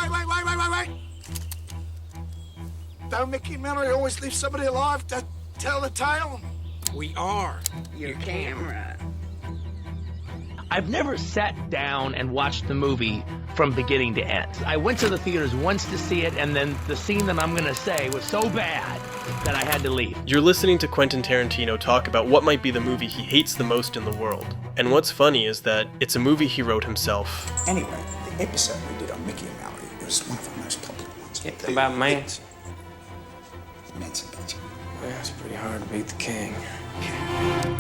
Wait. Don't Mickey and Mallory always leave somebody alive to tell the tale? We are your camera. I've never sat down and watched the movie from beginning to end. I went to the theaters once to see it, and then the scene that I'm gonna say was so bad that I had to leave. You're listening to Quentin Tarantino talk about what might be the movie he hates the most in the world. And what's funny is that it's a movie he wrote himself. Anyway, the episode we did on Mickey and Mallory, it was one of our most popular ones. It's about Manson. Manson gotcha. Yeah, it's pretty hard to beat the king.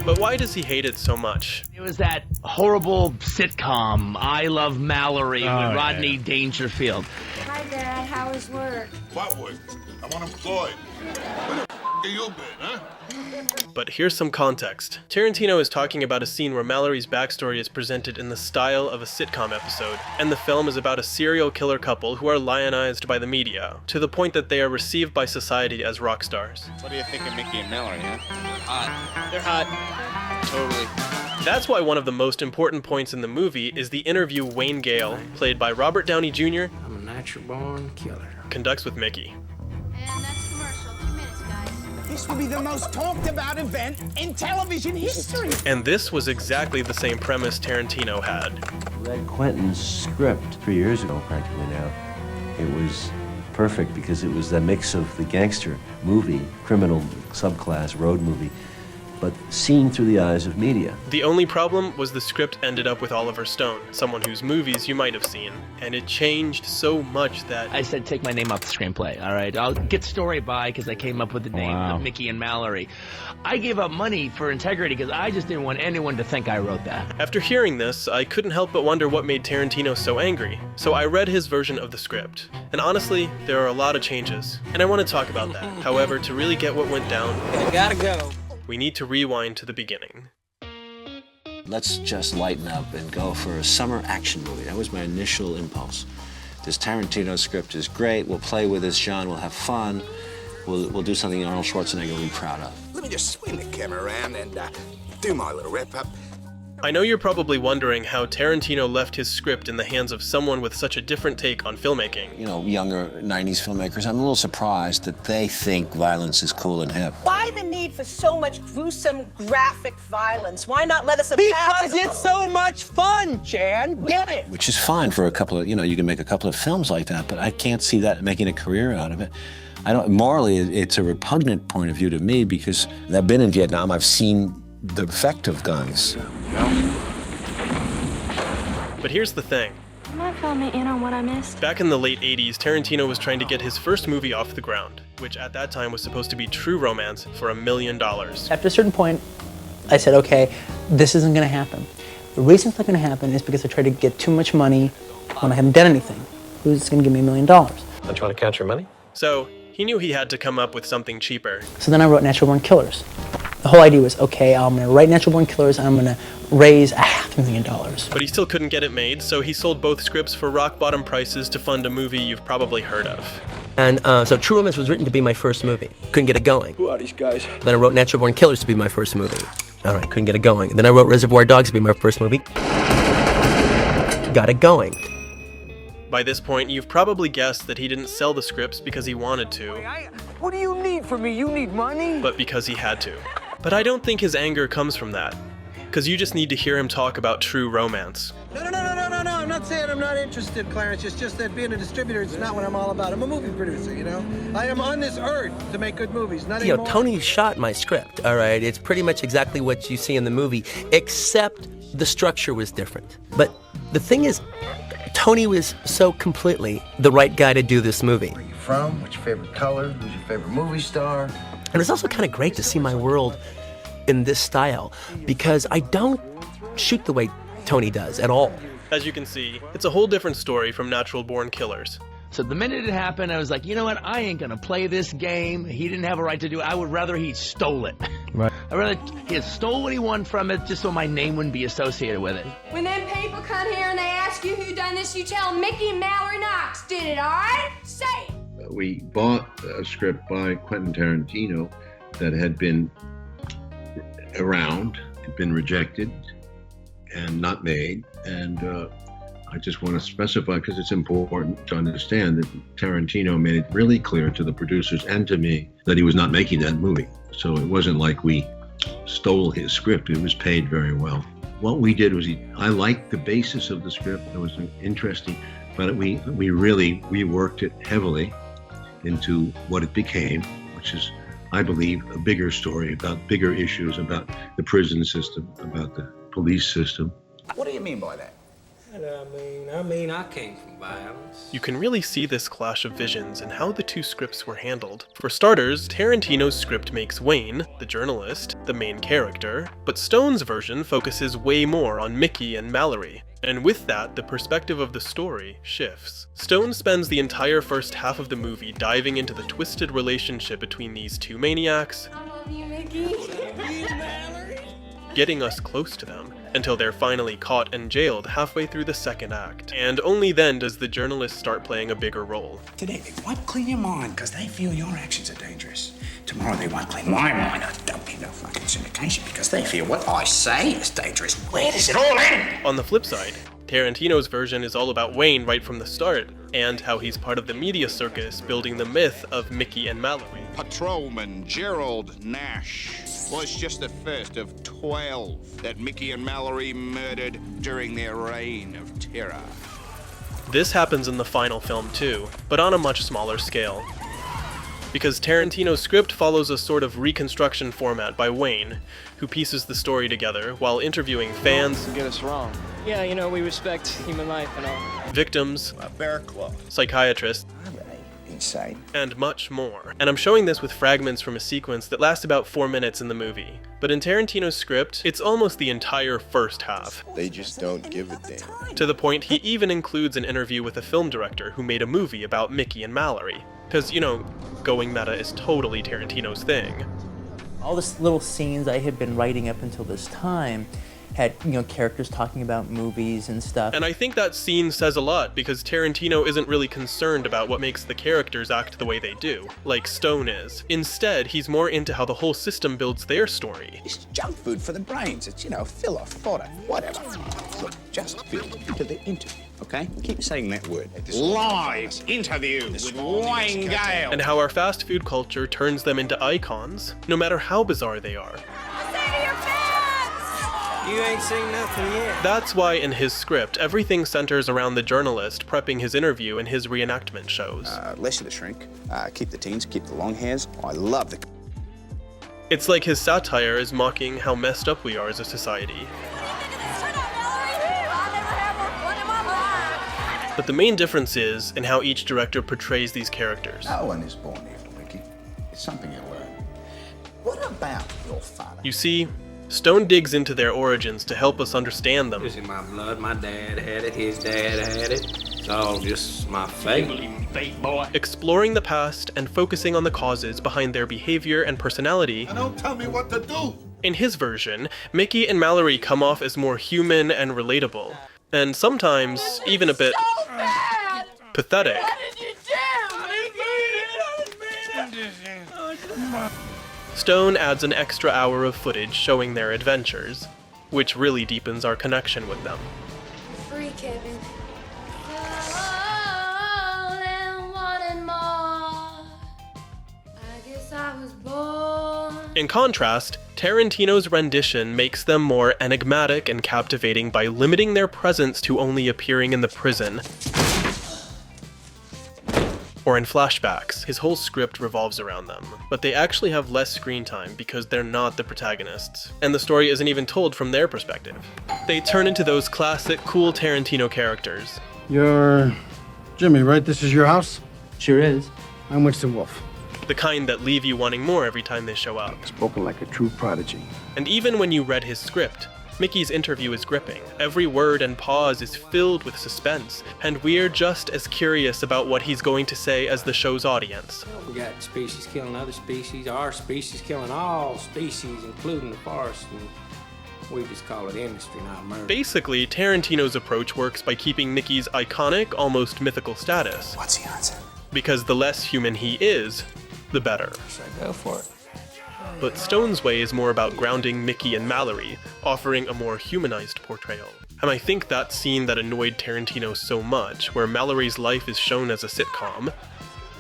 But why does he hate it so much? It was that horrible sitcom, I Love Mallory, with Rodney Dangerfield. Hi, Dad. How was work? What work? I'm unemployed. Where the f*** have you been, huh? But here's some context. Tarantino is talking about a scene where Mallory's backstory is presented in the style of a sitcom episode, and the film is about a serial killer couple who are lionized by the media, to the point that they are received by society as rock stars. What do you think of Mickey and Mallory, huh? Hot. They're hot. Totally. That's why one of the most important points in the movie is the interview Wayne Gale, played by Robert Downey Jr., I'm a natural born killer. conducts with Mickey. And that's commercial. 2 minutes, guys. This will be the most talked about event in television history. And this was exactly the same premise Tarantino had. Read Quentin's script 3 years ago, practically now. It was perfect because it was the mix of the gangster movie, criminal subclass, road movie, but seen through the eyes of media. The only problem was the script ended up with Oliver Stone, someone whose movies you might have seen, and it changed so much that I said, take my name off the screenplay, all right? I'll get story by because I came up with the name of Mickey and Mallory. I gave up money for integrity because I just didn't want anyone to think I wrote that. After hearing this, I couldn't help but wonder what made Tarantino so angry. So I read his version of the script. And honestly, there are a lot of changes, and I want to talk about that. However, to really get what went down, I gotta go. we need to rewind to the beginning. Let's just lighten up and go for a summer action movie. That was my initial impulse. This Tarantino script is great. We'll play with this, John. We'll have fun. We'll do something Arnold Schwarzenegger will be proud of. Let me just swing the camera around and do my little wrap-up. I know you're probably wondering how Tarantino left his script in the hands of someone with such a different take on filmmaking. You know, younger 90s filmmakers, I'm a little surprised that they think violence is cool and hip. Why the need for so much gruesome, graphic violence? Why not let us have Because it's so much fun, Jan. Get it? Which is fine for a couple of, you can make a couple of films like that, but I can't see that making a career out of it. Morally, it's a repugnant point of view to me because I've been in Vietnam, I've seen the effect of guns. But here's the thing. You might fill me in on what I missed. Back in the late 80s, Tarantino was trying to get his first movie off the ground, which at that time was supposed to be True Romance for $1 million. After a certain point, I said, okay, this isn't going to happen. The reason it's not going to happen is because I tried to get too much money when I haven't done anything. Who's going to give me $1 million? Don't you want to count your money? So he knew he had to come up with something cheaper. So then I wrote Natural Born Killers. The whole idea was, okay, I'm going to write Natural Born Killers and I'm going to raise $500,000. But he still couldn't get it made, so he sold both scripts for rock-bottom prices to fund a movie you've probably heard of. And so True Romance was written to be my first movie. Couldn't get it going. Who are these guys? Then I wrote Natural Born Killers to be my first movie. All right, couldn't get it going. Then I wrote Reservoir Dogs to be my first movie. Got it going. By this point, you've probably guessed that he didn't sell the scripts because he wanted to, What do you need from me? You need money? but because he had to. But I don't think his anger comes from that, because you just need to hear him talk about True Romance. No. I'm not saying I'm not interested, Clarence. It's just that being a distributor is not what I'm all about. I'm a movie producer, I am on this earth to make good movies, not anymore. Tony shot my script, all right? It's pretty much exactly what you see in the movie, except the structure was different. But the thing is, Tony was so completely the right guy to do this movie. Where are you from? What's your favorite color? Who's your favorite movie star? And it's also kind of great to see my world in this style, because I don't shoot the way Tony does at all. As you can see, it's a whole different story from Natural Born Killers. So the minute it happened, I was like, you know what? I ain't gonna play this game. He didn't have a right to do it. I would rather he stole it. Right. I'd rather he had stole what he won from it just so my name wouldn't be associated with it. When them people come here and they ask you who done this, you tell them Mickey and Mallory Knox did it, all right? Say it. We bought a script by Quentin Tarantino that had been around, had been rejected and not made, and I just want to specify, because it's important to understand that Tarantino made it really clear to the producers and to me that he was not making that movie. So it wasn't like we stole his script. It was paid very well. What we did was, I liked the basis of the script. It was interesting, but we really reworked it heavily into what it became, which is, I believe, a bigger story about bigger issues, about the prison system, about the police system. What do you mean by that? I mean, I came from violence. You can really see this clash of visions in how the two scripts were handled. For starters, Tarantino's script makes Wayne, the journalist, the main character, but Stone's version focuses way more on Mickey and Mallory. And with that, the perspective of the story shifts. Stone spends the entire first half of the movie diving into the twisted relationship between these two maniacs, I love you, Mickey. getting us close to them, until they're finally caught and jailed halfway through the second act. And only then does the journalist start playing a bigger role. Today they won't clean your mind because they feel your actions are dangerous. Tomorrow they won't clean my mind. I don't be no fucking syndication because they feel what I say is dangerous. Where does it all end? On the flip side, Tarantino's version is all about Wayne right from the start, and how he's part of the media circus building the myth of Mickey and Mallory. Patrolman Gerald Nash was just the first of 12 that Mickey and Mallory murdered during their reign of terror. This happens in the final film too, but on a much smaller scale. Because Tarantino's script follows a sort of reconstruction format by Wayne, who pieces the story together while interviewing fans, Don't get us wrong. Yeah, you know, we respect human life and all. victims, A bear claw. psychiatrists, Insane. and much more. And I'm showing this with fragments from a sequence that lasts about 4 minutes in the movie. But in Tarantino's script, it's almost the entire first half. They just don't give a damn. To the point he even includes an interview with a film director who made a movie about Mickey and Mallory. Because, you know, going meta is totally Tarantino's thing. All the little scenes I had been writing up until this time had, you know, characters talking about movies and stuff. And I think that scene says a lot, because Tarantino isn't really concerned about what makes the characters act the way they do, like Stone is. Instead, he's more into how the whole system builds their story. It's junk food for the brains. It's, you know, filler, fodder, whatever. Look, just fill to the interview, okay? Keep saying that word. Live interview with Wayne Gale. And how our fast food culture turns them into icons, no matter how bizarre they are. You ain't seen nothing yet. That's why in his script, everything centers around the journalist prepping his interview in his reenactment shows. Less of the shrink. Keep the teens, keep the long hairs. I love the... It's like his satire is mocking how messed up we are as a society. But the main difference is in how each director portrays these characters. No one is born evil, Mickey. It's something you learn. What about your father? You see, Stone digs into their origins to help us understand them. It's in my blood. My dad had it. His dad had it. It's all just my fate. Fate, boy. Exploring the past and focusing on the causes behind their behavior and personality. And don't tell me what to do. In his version, Mickey and Mallory come off as more human and relatable, and sometimes even a bit pathetic. Stone adds an extra hour of footage showing their adventures, which really deepens our connection with them. Free Kevin. Oh, and wanted more. I guess I was born. In contrast, Tarantino's rendition makes them more enigmatic and captivating by limiting their presence to only appearing in the prison or in flashbacks. His whole script revolves around them, but they actually have less screen time because they're not the protagonists, and the story isn't even told from their perspective. They turn into those classic, cool Tarantino characters. You're Jimmy, right? This is your house? Sure is. I'm Winston Wolfe. The kind that leave you wanting more every time they show up. Spoken like a true prodigy. And even when you read his script, Mickey's interview is gripping. Every word and pause is filled with suspense, and we're just as curious about what he's going to say as the show's audience. We got species killing other species, our species killing all species, including the forest, and we just call it industry, not murder. Basically, Tarantino's approach works by keeping Mickey's iconic, almost mythical status. What's the answer? Because the less human he is, the better. So go for it. But Stone's way is more about grounding Mickey and Mallory, offering a more humanized portrayal. And I think that scene that annoyed Tarantino so much, where Mallory's life is shown as a sitcom,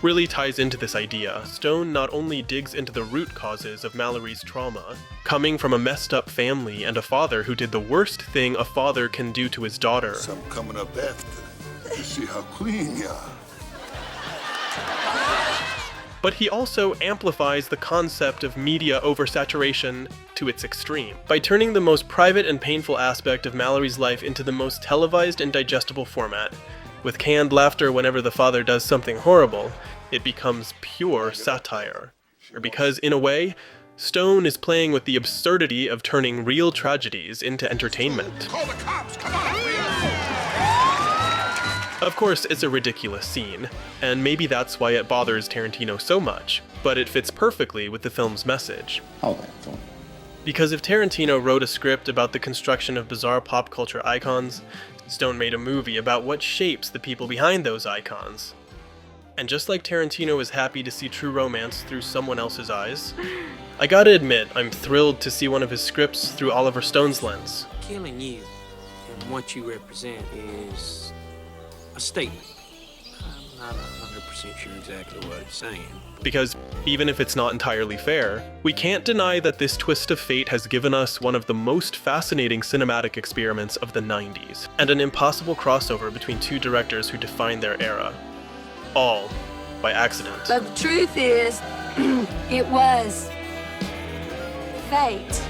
really ties into this idea. Stone not only digs into the root causes of Mallory's trauma, coming from a messed up family and a father who did the worst thing a father can do to his daughter. Some coming up after to see how clean you are. But he also amplifies the concept of media oversaturation to its extreme. By turning the most private and painful aspect of Mallory's life into the most televised and digestible format, with canned laughter whenever the father does something horrible, it becomes pure satire. Because, in a way, Stone is playing with the absurdity of turning real tragedies into entertainment. Call the cops! Come on! Of course, it's a ridiculous scene, and maybe that's why it bothers Tarantino so much, but it fits perfectly with the film's message. Hold that thought. Because if Tarantino wrote a script about the construction of bizarre pop culture icons, Stone made a movie about what shapes the people behind those icons. And just like Tarantino is happy to see true romance through someone else's eyes, I gotta admit, I'm thrilled to see one of his scripts through Oliver Stone's lens. Killing you and what you represent is a statement. I'm not 100% sure exactly what it's saying. Because even if it's not entirely fair, we can't deny that this twist of fate has given us one of the most fascinating cinematic experiments of the 90s, and an impossible crossover between two directors who defined their era. All by accident. But the truth is, it was fate.